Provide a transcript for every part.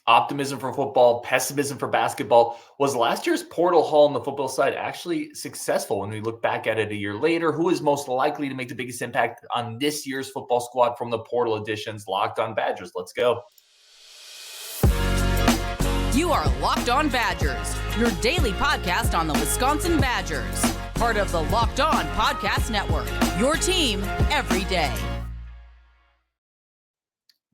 Optimism for football, pessimism for basketball. Was last year's portal haul on the football side actually successful when we look back at it a year later? Who is most likely to make the biggest impact on this year's football squad from the portal additions? Locked on Badgers. Let's go. You are Locked On Badgers, your daily podcast on the Wisconsin Badgers. Part of the Locked On Podcast Network, your team every day.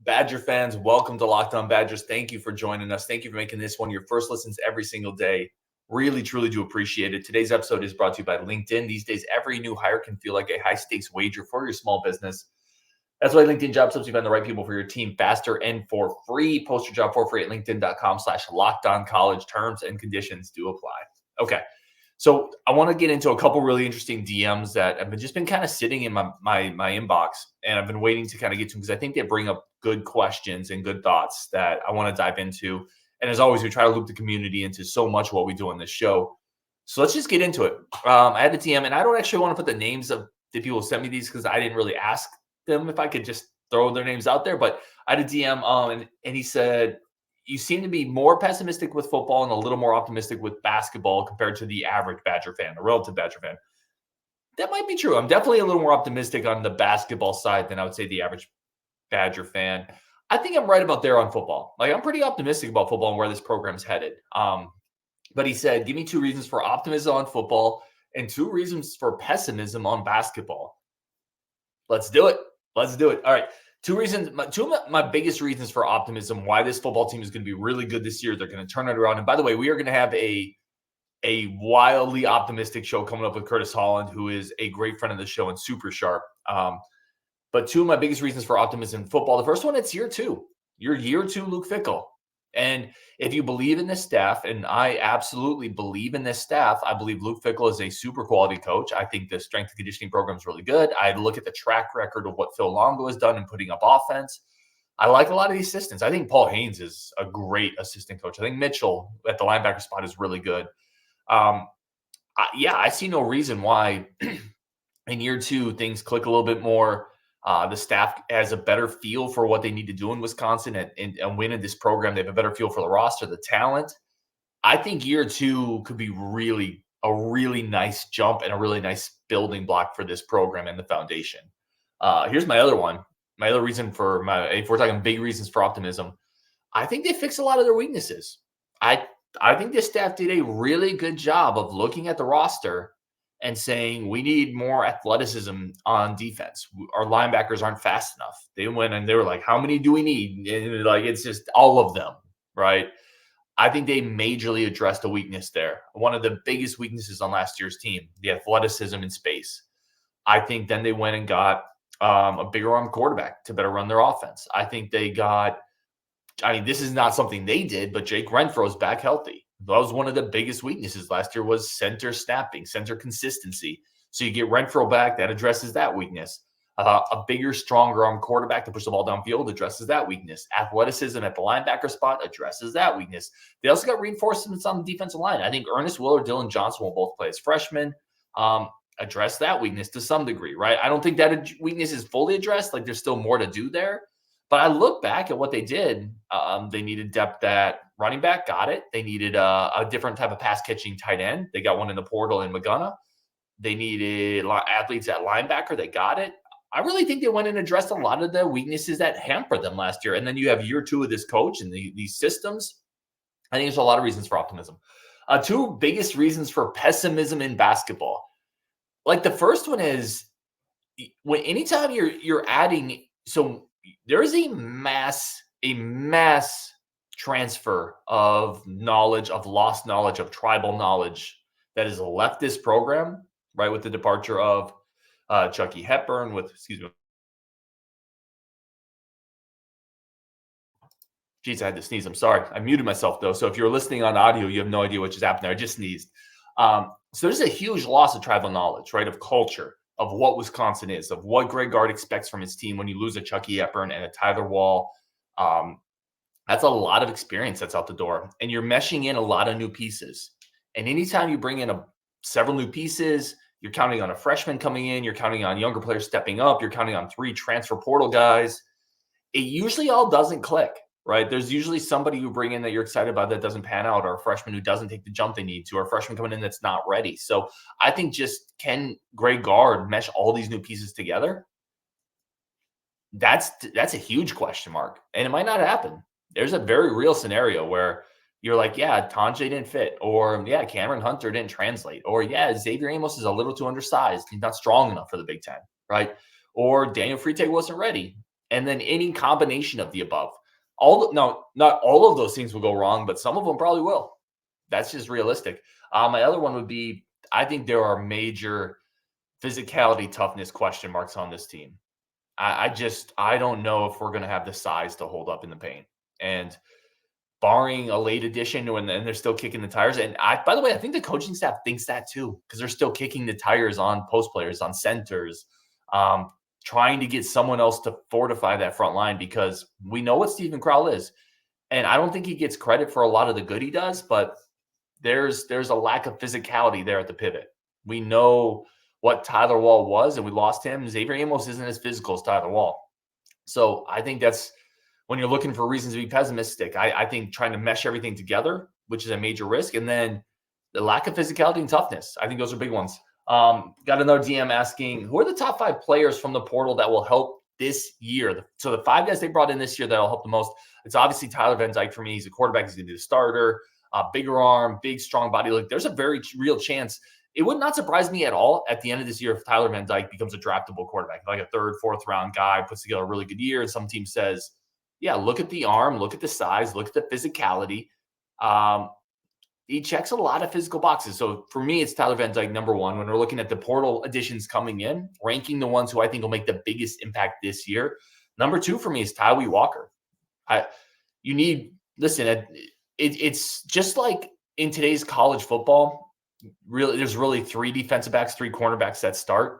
Badger fans, welcome to Locked On Badgers. Thank you for joining us. Thank you for making this one your first listens every single day. Really, truly do appreciate it. Today's episode is brought to you by LinkedIn. These days, every new hire can feel like a high-stakes wager for your small business. That's why LinkedIn Jobs helps you find the right people for your team faster and for free. Post your job for free at linkedin.com/lockedoncollege. Terms and conditions do apply. Okay, so I want to get into a couple really interesting DMs that have just been kind of sitting in my inbox, and I've been waiting to kind of get to them because I think they bring up good questions and good thoughts that I want to dive into. And as always, we try to loop the community into so much of what we do on this show. So let's just get into it. I had a DM, and I don't actually want to put the names of the people who sent me these because I didn't really ask them if I could just throw their names out there. But I had a DM, and he said, you seem to be more pessimistic with football and a little more optimistic with basketball compared to the average Badger fan, the relative Badger fan. That might be true. I'm definitely a little more optimistic on the basketball side than I would say the average Badger fan. I think I'm right about there on football. Like, I'm pretty optimistic about football and where this program's headed. But he said, give me 2 reasons for optimism on football and 2 reasons for pessimism on basketball. Let's do it. Let's do it. All right. 2 reasons. 2 of my biggest reasons for optimism why this football team is going to be really good this year. They're going to turn it around. And by the way, we are going to have a wildly optimistic show coming up with Curtis Holland, who is a great friend of the show and super sharp. But 2 of my biggest reasons for optimism in football. The first one, it's year 2. You're year 2, Luke Fickell. And if you believe in this staff, and I absolutely believe in this staff, I believe Luke Fickell is a super quality coach. I think the strength and conditioning program is really good. I look at the track record of what Phil Longo has done in putting up offense. I like a lot of the assistants. I think Paul Haynes is a great assistant coach. I think Mitchell at the linebacker spot is really good. I see no reason why in year 2 things click a little bit more. The staff has a better feel for what they need to do in Wisconsin and win in this program. They have a better feel for the roster, the talent. I think year 2 could be a really nice jump and a really nice building block for this program and the foundation. Here's my other one. My other reason if we're talking big reasons for optimism, I think they fixed a lot of their weaknesses. I think this staff did a really good job of looking at the roster and saying, we need more athleticism on defense. Our linebackers aren't fast enough. They went and they were like, how many do we need? And it's just all of them, right? I think they majorly addressed a weakness there. One of the biggest weaknesses on last year's team, the athleticism in space. I think then they went and got a bigger arm quarterback to better run their offense. I think they got, this is not something they did, but Jake Renfro's back healthy. That was one of the biggest weaknesses last year was center snapping, center consistency. So you get Renfro back, that addresses that weakness. A bigger, stronger arm quarterback to push the ball downfield addresses that weakness. Athleticism at the linebacker spot addresses that weakness. They also got reinforcements on the defensive line. I think Ernest Will or Dylan Johnson will both play as freshmen. Address that weakness to some degree, right? I don't think that weakness is fully addressed. Like, there's still more to do there. But I look back at what they did. They needed depth at running back, got it. They needed a different type of pass-catching tight end. They got one in the portal in McGonough. They needed athletes at linebacker. They got it. I really think they went and addressed a lot of the weaknesses that hampered them last year. And then you have year 2 of this coach and these systems. I think there's a lot of reasons for optimism. 2 biggest reasons for pessimism in basketball. Like, the first one is anytime you're adding – so there is a mass transfer of knowledge, of lost knowledge, of tribal knowledge that has left this program, right, with the departure of Chucky Hepburn, Geez, I had to sneeze. I'm sorry. I muted myself, though. So if you're listening on audio, you have no idea what just happened there. I just sneezed. So there's a huge loss of tribal knowledge, right, of culture, of what Wisconsin is, of what Greg Gard expects from his team when you lose a Chucky Hepburn and a Tyler Wall. That's a lot of experience that's out the door. And you're meshing in a lot of new pieces. And anytime you bring in several new pieces, you're counting on a freshman coming in, you're counting on younger players stepping up, you're counting on 3 transfer portal guys. It usually all doesn't click. right? There's usually somebody you bring in that you're excited about that doesn't pan out, or a freshman who doesn't take the jump they need to, or a freshman coming in that's not ready. So I think just can Greg Gard mesh all these new pieces together? That's a huge question mark, and it might not happen. There's a very real scenario where you're like, yeah, Tonje didn't fit, or yeah, Cameron Hunter didn't translate, or yeah, Xavier Amos is a little too undersized. He's not strong enough for the Big Ten, right? Or Daniel Freitag wasn't ready. And then any combination of the above. Not all of those things will go wrong, but some of them probably will. That's just realistic. My other one would be, I think there are major physicality, toughness question marks on this team. I don't know if we're going to have the size to hold up in the paint. And barring a late addition, and they're still kicking the tires. And by the way, I think the coaching staff thinks that too, because they're still kicking the tires on post players, on centers, trying to get someone else to fortify that front line, because we know what Stephen Crowell is. And I don't think he gets credit for a lot of the good he does, but there's a lack of physicality there at the pivot. We know what Tyler Wall was, and we lost him. Xavier Amos isn't as physical as Tyler Wall. So I think that's, when you're looking for reasons to be pessimistic, I think trying to mesh everything together, which is a major risk. And then the lack of physicality and toughness. I think those are big ones. Got another DM asking, who are the top 5 players from the portal that will help this year? So the 5 guys they brought in this year that'll help the most, it's obviously Tyler Van Dyke for me. He's a quarterback. He's going to be the starter. Bigger arm, big, strong body. Like, there's a very real chance. It would not surprise me at all at the end of this year if Tyler Van Dyke becomes a draftable quarterback, like a 3rd, 4th round guy, puts together a really good year, and some team says, yeah, look at the arm, look at the size, look at the physicality. He checks a lot of physical boxes. So for me, it's Tyler Van Dyke, number 1. When we're looking at the portal additions coming in, ranking the ones who I think will make the biggest impact this year. Number 2 for me is Tawee Walker. It's just like in today's college football, really, there's really 3 defensive backs, 3 cornerbacks that start.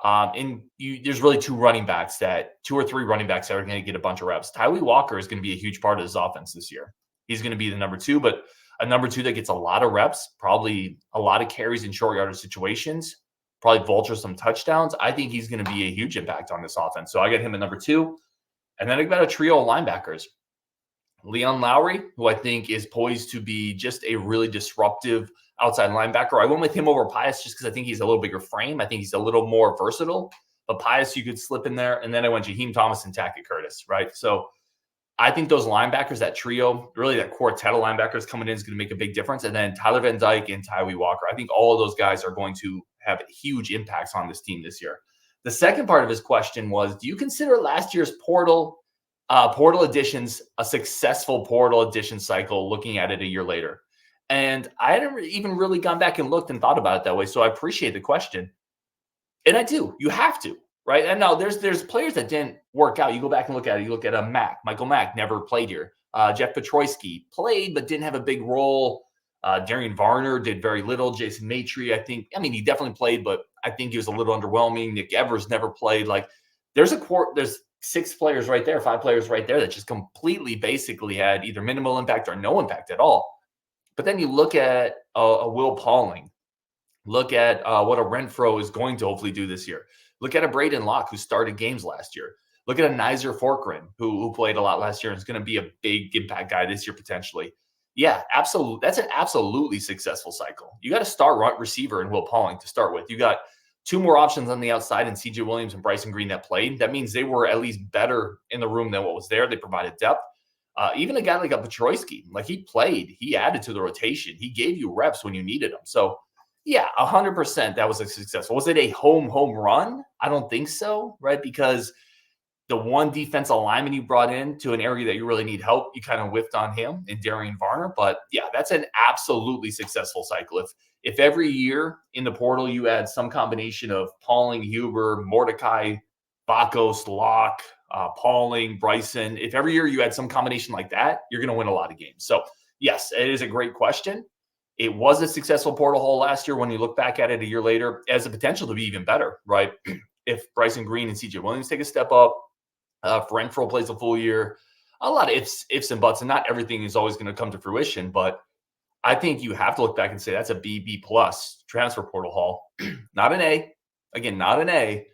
There's really 2 or 3 running backs that are going to get a bunch of reps. Tawee Walker is going to be a huge part of this offense this year. He's going to be the number 2, but a number 2 that gets a lot of reps, probably a lot of carries in short yardage situations, probably vultures some touchdowns. I think he's going to be a huge impact on this offense. So I got him at number 2. And then I got a trio of linebackers. Leon Lowery, who I think is poised to be just a really disruptive outside linebacker. I went with him over Pius just because I think he's a little bigger frame. I think he's a little more versatile. But Pius, you could slip in there. And then I went Jaheim Thomas and Tackett Curtis, right? So I think those linebackers, that trio, really that quartet of linebackers coming in is going to make a big difference. And then Tyler Van Dyke and Tawee Walker, I think all of those guys are going to have huge impacts on this team this year. The second part of his question was, do you consider last year's portal additions a successful portal addition cycle, looking at it a year later? And I hadn't even really gone back and looked and thought about it that way. So I appreciate the question. And I do. You have to, right? And now there's players that didn't work out. You go back and look at it. You look at Michael Mack, never played here. Jeff Petroyski played, but didn't have a big role. Darian Varner did very little. Jason Maitre, he definitely played, but I think he was a little underwhelming. Nick Evers never played. Like, there's 6 players right there, 5 players right there that just completely basically had either minimal impact or no impact at all. But then you look at a Will Pauling, look at what a Renfro is going to hopefully do this year. Look at a Braden Locke who started games last year. Look at a Nizer Forkren who played a lot last year and is going to be a big impact guy this year potentially. Yeah, absolutely. That's an absolutely successful cycle. You got a star receiver in Will Pauling to start with. You got 2 more options on the outside in CJ Williams and Bryson Green that played. That means they were at least better in the room than what was there. They provided depth. Even a guy like a Petroyski, like, he played, he added to the rotation. He gave you reps when you needed them. So yeah, 100% that was a successful. Was it a home run? I don't think so, right? Because the one defensive lineman you brought in to an area that you really need help, you kind of whiffed on him in Darian Varner. But yeah, that's an absolutely successful cycle. If every year in the portal you had some combination of Pauling, Huber, Mordecai, Bakos, Locke, Pauling, Bryson, if every year you had some combination like that, you're going to win a lot of games. So yes, it is a great question. It was a successful portal haul last year when you look back at it a year later, as a potential to be even better, right? If Bryson Green and CJ Williams take a step up, if Renfro plays a full year, a lot of ifs and buts, and not everything is always going to come to fruition. But I think you have to look back and say that's a B plus transfer portal haul, not an A. Again, not an A,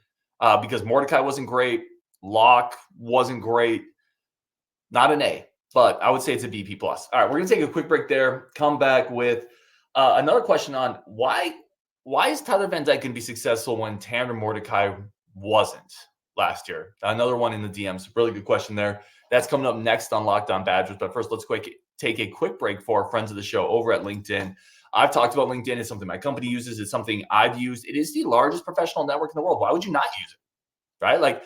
because Mordecai wasn't great, Locke wasn't great, not an A. but I would say it's a BP plus. All right, we're going to take a quick break there. Come back with another question on why is Tyler Van Dyke going to be successful when Tanner Mordecai wasn't last year? Another one in the DMs. Really good question there. That's coming up next on Locked On Badgers. But first, let's take a quick break for our friends of the show over at LinkedIn. I've talked about LinkedIn. It's something my company uses. It's something I've used. It is the largest professional network in the world. Why would you not use it? Right? Like,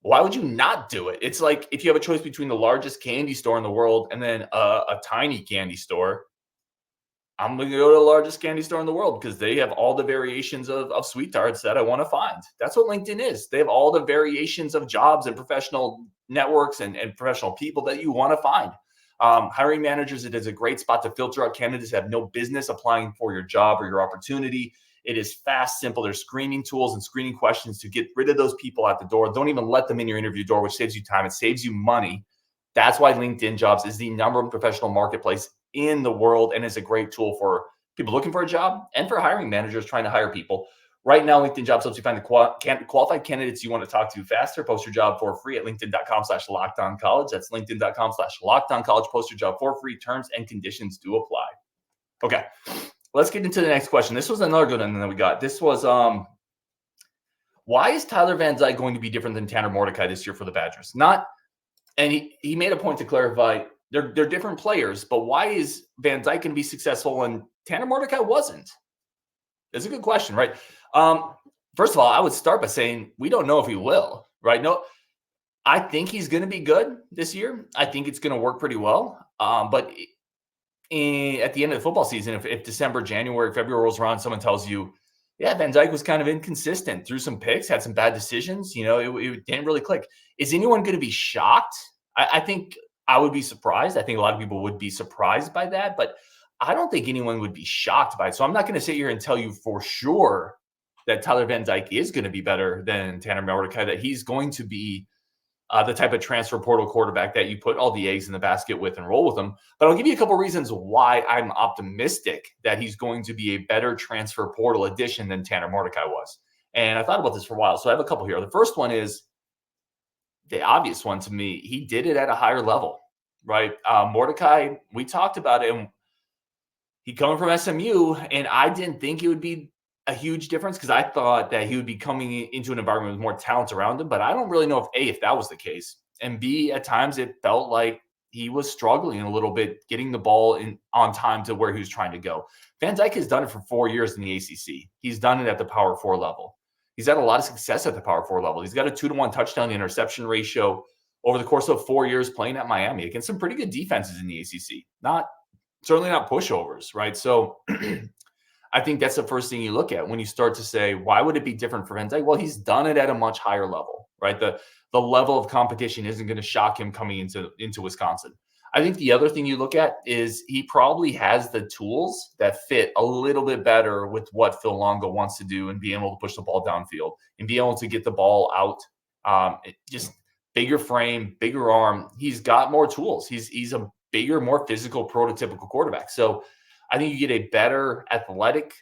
why would you not do it? It's like if you have a choice between the largest candy store in the world and then a tiny candy store, I'm going to go to the largest candy store in the world because they have all the variations of sweet tarts that I want to find. That's what LinkedIn is. They have all the variations of jobs and professional networks and professional people that you want to find. Hiring managers, it is a great spot to filter out candidates that have no business applying for your job or your opportunity. It is fast, simple. There's screening tools and screening questions to get rid of those people at the door. Don't even let them in your interview door, which saves you time. It saves you money. That's why LinkedIn Jobs is the number one professional marketplace in the world and is a great tool for people looking for a job and for hiring managers trying to hire people. Right now, LinkedIn Jobs helps you find the qualified candidates you want to talk to faster. Post your job for free at linkedin.com/lockedoncollege. That's linkedin.com/lockedoncollege. Post your job for free. Terms and conditions do apply. Okay, let's get into the next question. This was another good one that we got. This was, why is Tyler Van Dyke going to be different than Tanner Mordecai this year for the Badgers? And he made a point to clarify they're different players, but why is Van Dyke going to be successful when Tanner Mordecai wasn't? It's a good question, right? First of all, I would start by saying we don't know if he will, right? No, I think he's going to be good this year. I think it's going to work pretty well. But at the end of the football season, if December, January, February rolls around, someone tells you, yeah, Van Dyke was kind of inconsistent, threw some picks, had some bad decisions, it didn't really click. Is anyone going to be shocked? I think I would be surprised. I think a lot of people would be surprised by that, but I don't think anyone would be shocked by it. So I'm not going to sit here and tell you for sure that Tyler Van Dyke is going to be better than Tanner Mordecai, that he's going to be the type of transfer portal quarterback that you put all the eggs in the basket with and roll with them. But I'll give you a couple reasons why I'm optimistic that he's going to be a better transfer portal addition than Tanner Mordecai was. And I thought about this for a while. So I have a couple here. The first one is the obvious one to me. He did it at a higher level, right? Mordecai, we talked about it, and he coming from SMU, and I didn't think it would be a huge difference because I thought that he would be coming into an environment with more talent around him. But I don't really know if that was the case. And B, at times it felt like he was struggling a little bit getting the ball on time to where he was trying to go. Van Dyke has done it for 4 years in the ACC. He's done it at the Power 4 level. He's had a lot of success at the Power 4 level. He's got a 2-to-1 touchdown to interception ratio over the course of 4 years playing at Miami against some pretty good defenses in the ACC. Certainly not pushovers, right? So I think that's the first thing you look at when you start to say, why would it be different for Van Dyke? Well, he's done it at a much higher level, right? The level of competition isn't going to shock him coming into Wisconsin. I think the other thing you look at is he probably has the tools that fit a little bit better with what Phil Longo wants to do and be able to push the ball downfield and be able to get the ball out. Just bigger frame, bigger arm. He's got more tools. He's a bigger, more physical, prototypical quarterback. So I think you get a better athletic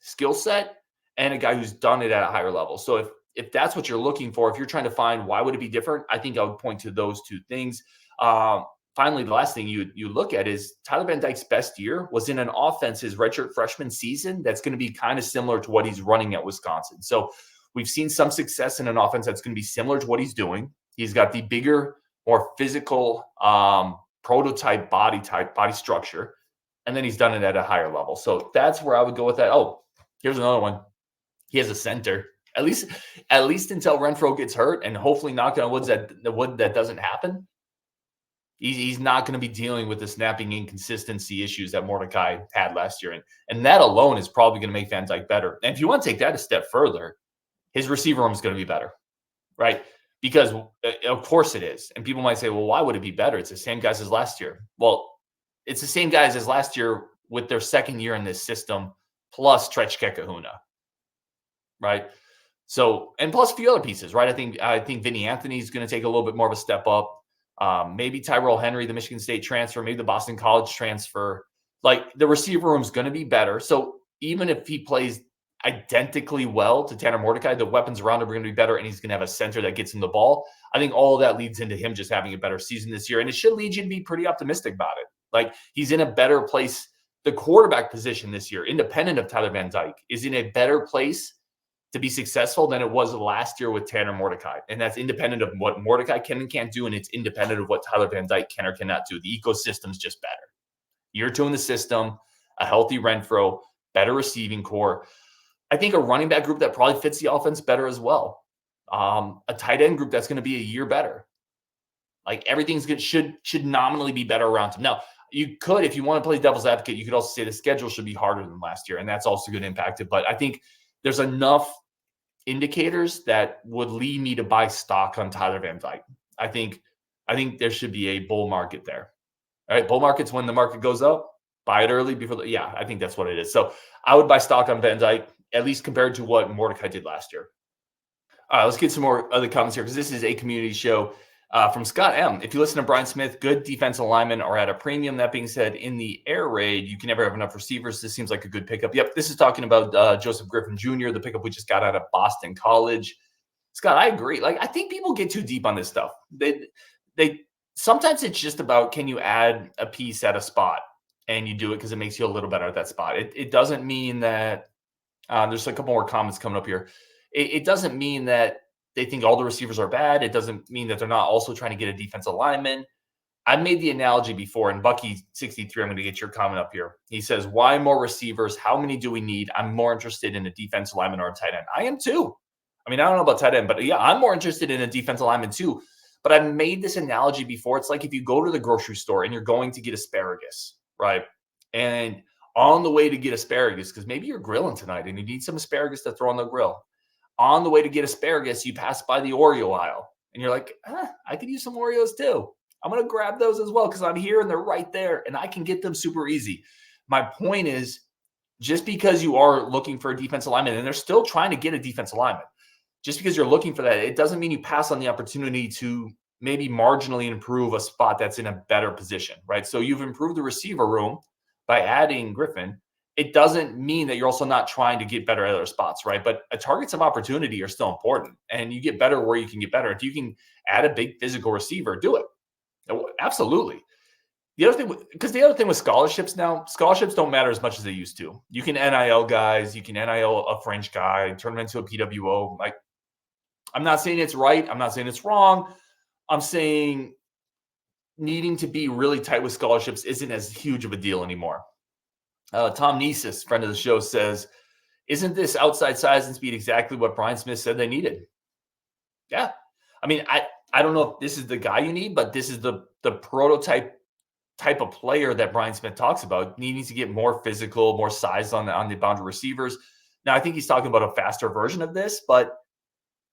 skill set and a guy who's done it at a higher level. So if that's what you're looking for, if you're trying to find why would it be different, I think I would point to those two things. Finally, the last thing you look at is Tyler Van Dyke's best year was in an offense, his redshirt freshman season, that's going to be kind of similar to what he's running at Wisconsin. So we've seen some success in an offense that's going to be similar to what he's doing. He's got the bigger, more physical prototype body structure, and then he's done it at a higher level. So that's where I would go with that. Oh, here's another one. He has a center. At least until Renfro gets hurt, and hopefully knock on wood that doesn't happen. He's not going to be dealing with the snapping inconsistency issues that Mordecai had last year. And that alone is probably going to make Van Dyke better. And if you want to take that a step further, his receiver room is going to be better, right? Because of course it is. And people might say, well, why would it be better? It's the same guys as last year. Well, it's the same guys as last year with their second year in this system, plus Tretchke Kahuna, right? So, and plus a few other pieces, right? I think Vinny Anthony is going to take a little bit more of a step up. Maybe Tyrell Henry, the Michigan State transfer, maybe the Boston College transfer. Like the receiver room is going to be better. So even if he plays identically well to Tanner Mordecai. The weapons around him are going to be better, and he's going to have a center that gets him the ball. I think all of that leads into him just having a better season this year, and it should lead you to be pretty optimistic about it. Like, he's in a better place. The quarterback position this year, independent of Tyler Van Dyke, is in a better place to be successful than it was last year with Tanner Mordecai. And that's independent of what Mordecai can and can't do, and it's independent of what Tyler Van Dyke can or cannot do. The ecosystem's just better. Year 2 in the system, a healthy Renfro, better receiving core. I think a running back group that probably fits the offense better as well. A tight end group that's going to be a year better. Like, everything's good, should nominally be better around him. Now, you could, if you want to play devil's advocate, you could also say the schedule should be harder than last year, and that's also going to impact it. But I think there's enough indicators that would lead me to buy stock on Tyler Van Dyke. I think there should be a bull market there. All right, bull market's when the market goes up. Buy it early before yeah, I think that's what it is. So I would buy stock on Van Dyke, at least compared to what Mordecai did last year. All right, let's get some more other comments here, because this is a community show. From Scott M. If you listen to Brian Smith, good defensive linemen are at a premium. That being said, in the air raid, you can never have enough receivers. This seems like a good pickup. Yep, this is talking about Joseph Griffin Jr., the pickup we just got out of Boston College. Scott, I agree. Like, I think people get too deep on this stuff. They sometimes it's just about, can you add a piece at a spot, and you do it because it makes you a little better at that spot. It doesn't mean that there's a couple more comments coming up here. It doesn't mean that they think all the receivers are bad. It doesn't mean that they're not also trying to get a defensive lineman. I've made the analogy before, and Bucky63, I'm going to get your comment up here. He says, why more receivers? How many do we need? I'm more interested in a defensive lineman or a tight end. I am too. I mean, I don't know about tight end, but yeah, I'm more interested in a defensive lineman too. But I've made this analogy before. It's like if you go to the grocery store and you're going to get asparagus, right? And on the way to get asparagus, because maybe you're grilling tonight and you need some asparagus to throw on the grill. On the way to get asparagus, you pass by the Oreo aisle and you're like, I could use some Oreos too. I'm going to grab those as well because I'm here and they're right there and I can get them super easy. My point is, just because you are looking for a defensive lineman and they're still trying to get a defensive lineman, just because you're looking for that, it doesn't mean you pass on the opportunity to maybe marginally improve a spot that's in a better position, right? So you've improved the receiver room by adding Griffin. It doesn't mean that you're also not trying to get better at other spots, right? But targets of opportunity are still important, and you get better where you can get better. If you can add a big physical receiver, do it. Absolutely. The other thing with scholarships now, scholarships don't matter as much as they used to. You can NIL guys, you can NIL a French guy, turn him into a PWO. Like, I'm not saying it's right. I'm not saying it's wrong. I'm saying needing to be really tight with scholarships isn't as huge of a deal anymore. Tom Nesis, friend of the show, says, isn't this outside size and speed exactly what Brian Smith said they needed? Yeah. I mean, I don't know if this is the guy you need, but this is the prototype type of player that Brian Smith talks about, needing to get more physical, more size on the boundary receivers. Now, I think he's talking about a faster version of this, but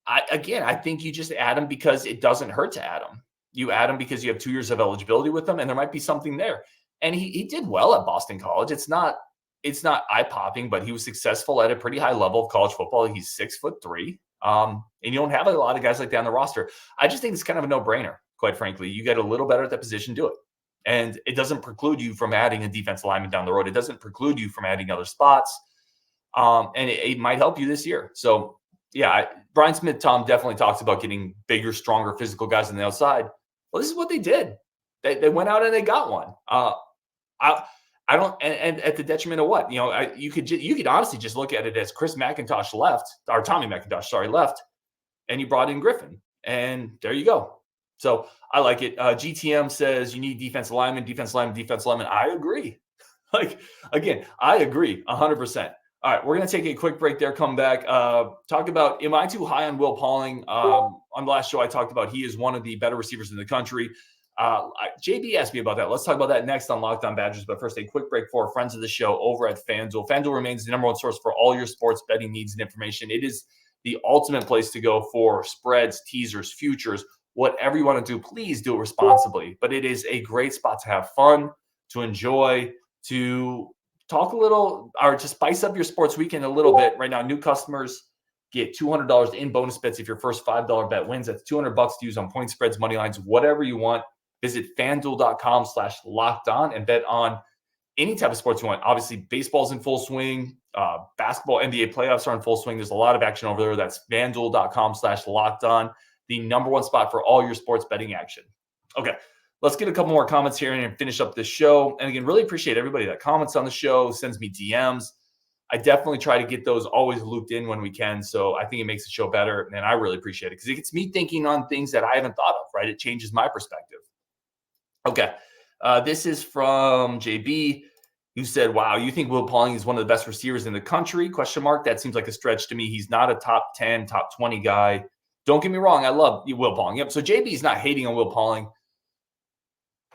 I think you just add him because it doesn't hurt to add him. You add him because you have 2 years of eligibility with him, and there might be something there. And he did well at Boston College. It's not eye-popping, but he was successful at a pretty high level of college football. He's 6'3", and you don't have a lot of guys like that on the roster. I just think it's kind of a no-brainer, quite frankly. You get a little better at that position, do it. And it doesn't preclude you from adding a defensive lineman down the road. It doesn't preclude you from adding other spots. And it might help you this year. So, yeah, Brian Smith, Tom, definitely talks about getting bigger, stronger physical guys on the outside. Well, this is what they did. They went out and they got one. I don't, and at the detriment of what? You could honestly just look at it as Chris McIntosh left, or Tommy McIntosh, left, and you brought in Griffin. And there you go. So I like it. GTM says you need defensive lineman. I agree. I agree 100%. All right, we're going to take a quick break there, come back, talk about, am I too high on Will Pauling? On the last show, I talked about he is one of the better receivers in the country. JB asked me about that. Let's talk about that next on Locked On Badgers. But first, a quick break for friends of the show over at FanDuel. FanDuel remains the number one source for all your sports betting needs and information. It is the ultimate place to go for spreads, teasers, futures, whatever you want to do. Please do it responsibly. But it is a great spot to have fun, to enjoy, to talk a little, or to spice up your sports weekend a little bit. Right now, new customers get $200 in bonus bets if your first $5 bet wins. That's $200 to use on point spreads, money lines, whatever you want. Visit FanDuel.com/lockedon and bet on any type of sports you want. Obviously, baseball's in full swing. Basketball, NBA playoffs are in full swing. There's a lot of action over there. That's FanDuel.com/lockedon, the number one spot for all your sports betting action. Okay, let's get a couple more comments here and finish up this show. And again, really appreciate everybody that comments on the show, sends me DMs. I definitely try to get those always looped in when we can. So I think it makes the show better. And I really appreciate it because it gets me thinking on things that I haven't thought of, right? It changes my perspective. Okay. This is from JB, who said, wow, you think Will Pauling is one of the best receivers in the country? ? That seems like a stretch to me. He's not a top 10, top 20 guy. Don't get me wrong. I love Will Pauling. Yep. So JB is not hating on Will Pauling.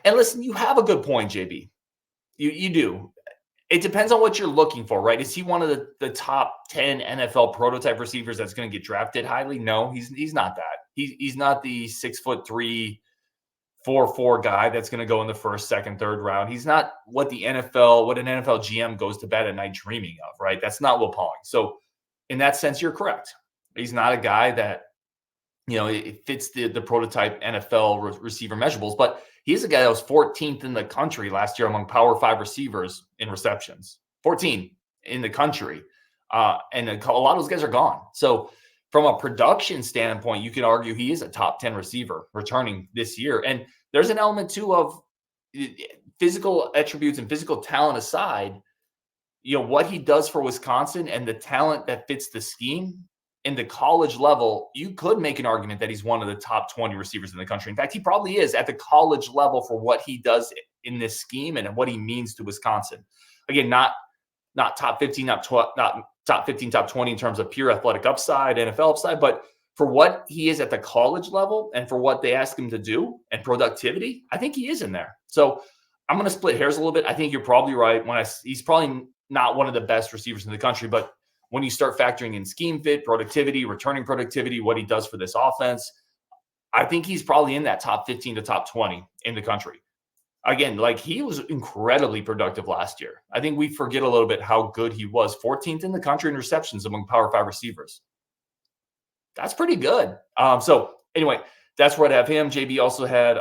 And listen, you have a good point, JB. You do. It depends on what you're looking for, right? Is he one of the top 10 NFL prototype receivers that's going to get drafted highly? No, he's not that. He's not the 6'3", 4'4" guy that's going to go in the first, second, third round. He's not what an NFL GM goes to bed at night dreaming of, right? That's not Will Pauling. So in that sense, you're correct. He's not a guy that, it fits the prototype NFL receiver measurables, but he's a guy that was 14th in the country last year among Power 5 receivers in receptions. 14 in the country. And a lot of those guys are gone. So from a production standpoint, you could argue he is a top 10 receiver returning this year. And there's an element, too, of physical attributes and physical talent aside, what he does for Wisconsin and the talent that fits the scheme. In the college level, you could make an argument that he's one of the top 20 receivers in the country. In fact, he probably is at the college level for what he does in this scheme and what he means to Wisconsin. Again, not top 15, not top 15, top 20 in terms of pure athletic upside, NFL upside, but for what he is at the college level and for what they ask him to do and productivity, I think he is in there. So I'm going to split hairs a little bit. I think you're probably right. He's probably not one of the best receivers in the country, but when you start factoring in scheme fit, productivity, returning productivity, what he does for this offense, I think he's probably in that top 15 to top 20 in the country. Again, he was incredibly productive last year. I think we forget a little bit how good he was. 14th in the country in receptions among Power 5 receivers. That's pretty good. So anyway, that's where I'd have him. JB also had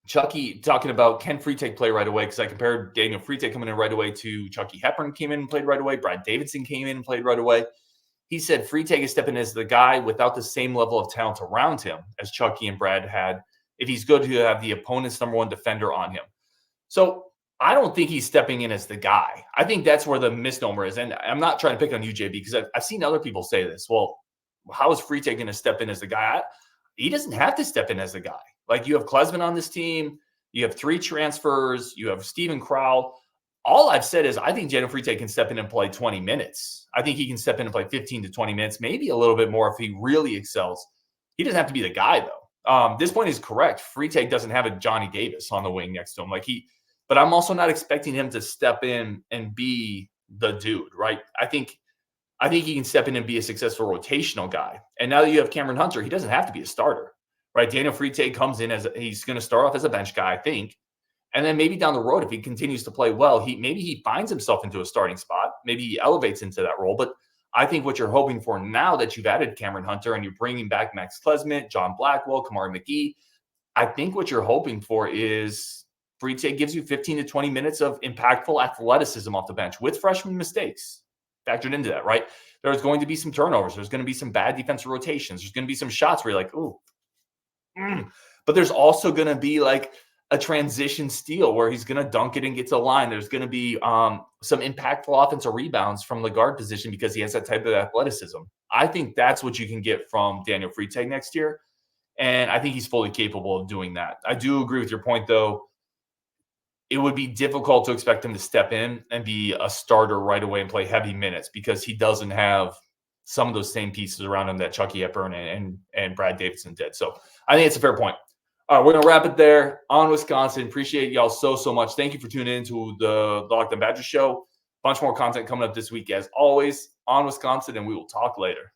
Chucky talking about can Freitag play right away, because I compared Daniel Freitag coming in right away to Chucky Hepburn came in and played right away. Brad Davidson came in and played right away. He said Freitag is stepping as the guy without the same level of talent around him as Chucky and Brad had. If he's good, he'll have the opponent's number one defender on him. So I don't think he's stepping in as the guy. I think that's where the misnomer is. And I'm not trying to pick on you, JB, because I've seen other people say this. Well, how is Freitag going to step in as the guy? He doesn't have to step in as the guy. You have Klesman on this team. You have 3 transfers. You have Steven Crowell. All I've said is I think Daniel Freitag can step in and play 20 minutes. I think he can step in and play 15 to 20 minutes, maybe a little bit more if he really excels. He doesn't have to be the guy, though. This point is correct. Freitag doesn't have a Johnny Davis on the wing next to him. But I'm also not expecting him to step in and be the dude, right? I think he can step in and be a successful rotational guy. And now that you have Cameron Hunter, he doesn't have to be a starter. Right, Daniel Freitag comes in he's going to start off as a bench guy, I think. And then maybe down the road, if he continues to play well, maybe he finds himself into a starting spot. Maybe he elevates into that role. But I think what you're hoping for now that you've added Cameron Hunter and you're bringing back Max Klesman, John Blackwell, Kamari McGee, I think what you're hoping for is Freitag gives you 15 to 20 minutes of impactful athleticism off the bench with freshman mistakes factored into that, right? There's going to be some turnovers. There's going to be some bad defensive rotations. There's going to be some shots where you're like, ooh. But there's also going to be a transition steal where he's going to dunk it and get to the line. There's going to be some impactful offensive rebounds from the guard position because he has that type of athleticism. I think that's what you can get from Daniel Freitag next year. And I think he's fully capable of doing that. I do agree with your point, though. It would be difficult to expect him to step in and be a starter right away and play heavy minutes because he doesn't have some of those same pieces around him that Chucky Hepburn and Brad Davidson did. So I think it's a fair point. All right, we're going to wrap it there on Wisconsin. Appreciate y'all so much. Thank you for tuning in to the Locked On Badgers show. Bunch more content coming up this week as always on Wisconsin, and we will talk later.